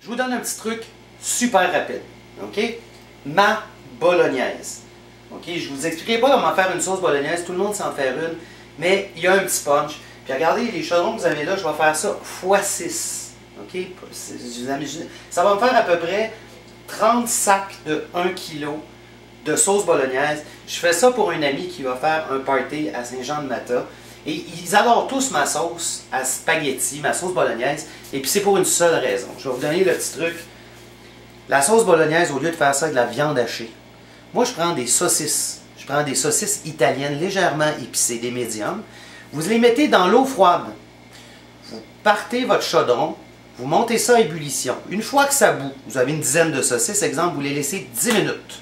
je vous donne un petit truc super rapide. OK? Ma bolognaise. OK? Je ne vous expliquerai pas comment faire une sauce bolognaise, tout le monde sait en faire une, mais il y a un petit punch. Puis regardez les chaudrons que vous avez là, je vais faire ça x6. OK? Ça va me faire à peu près 30 sacs de 1 kg de sauce bolognaise. Je fais ça pour un ami qui va faire un party à Saint-Jean-de-Mata. Et ils adorent tous ma sauce à spaghetti, ma sauce bolognaise. Et puis c'est pour une seule raison. Je vais vous donner le petit truc. La sauce bolognaise, au lieu de faire ça avec de la viande hachée, moi je prends des saucisses. Je prends des saucisses italiennes légèrement épicées, des médiums. Vous les mettez dans l'eau froide. Vous partez votre chaudron. Vous montez ça à ébullition. Une fois que ça bout, vous avez une dizaine de saucisses, exemple, vous les laissez 10 minutes.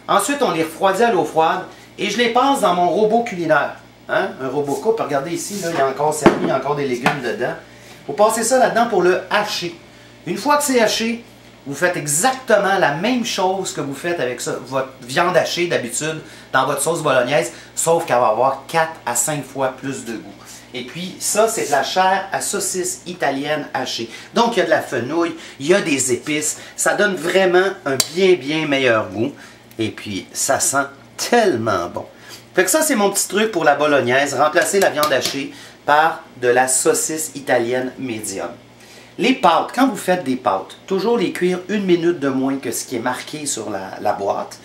Ensuite, on les refroidit à l'eau froide et je les passe dans mon robot culinaire. Hein? Un robot coupe. Regardez ici, là, il y a encore servi, il y a encore des légumes dedans. Vous passez ça là-dedans pour le hacher. Une fois que c'est haché, vous faites exactement la même chose que vous faites avec ça, votre viande hachée d'habitude dans votre sauce bolognaise, sauf qu'elle va avoir 4 à 5 fois plus de goût. Et puis ça, c'est de la chair à saucisse italienne hachée. Donc il y a de la fenouil, il y a des épices, ça donne vraiment un bien meilleur goût. Et puis ça sent tellement bon. Fait que ça, c'est mon petit truc pour la bolognaise, remplacer la viande hachée par de la saucisse italienne médium. Les pâtes, quand vous faites des pâtes, toujours les cuire 1 minute de moins que ce qui est marqué sur la boîte.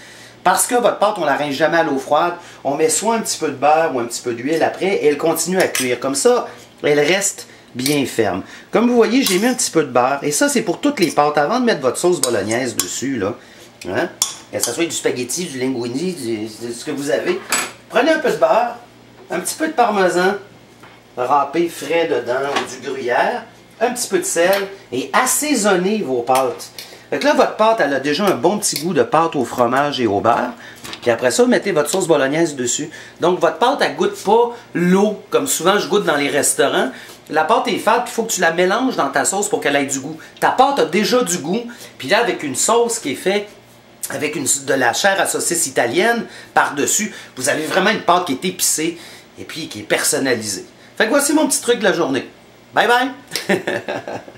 Parce que votre pâte, on ne la rince jamais à l'eau froide. On met soit un petit peu de beurre ou un petit peu d'huile après et elle continue à cuire. Comme ça, elle reste bien ferme. Comme vous voyez, j'ai mis un petit peu de beurre. Et ça, c'est pour toutes les pâtes. Avant de mettre votre sauce bolognaise dessus, là, hein, que ce soit du spaghetti, du linguini, ce que vous avez, prenez un peu de beurre, un petit peu de parmesan râpé frais dedans ou du gruyère, un petit peu de sel et assaisonnez vos pâtes. Fait que là, votre pâte, elle a déjà un bon petit goût de pâte au fromage et au beurre. Puis après ça, vous mettez votre sauce bolognaise dessus. Donc, votre pâte, elle ne goûte pas l'eau, comme souvent je goûte dans les restaurants. La pâte est fade, puis il faut que tu la mélanges dans ta sauce pour qu'elle ait du goût. Ta pâte a déjà du goût, puis là, avec une sauce qui est faite avec de la chair à saucisse italienne par-dessus, vous avez vraiment une pâte qui est épicée et puis qui est personnalisée. Fait que voici mon petit truc de la journée. Bye bye!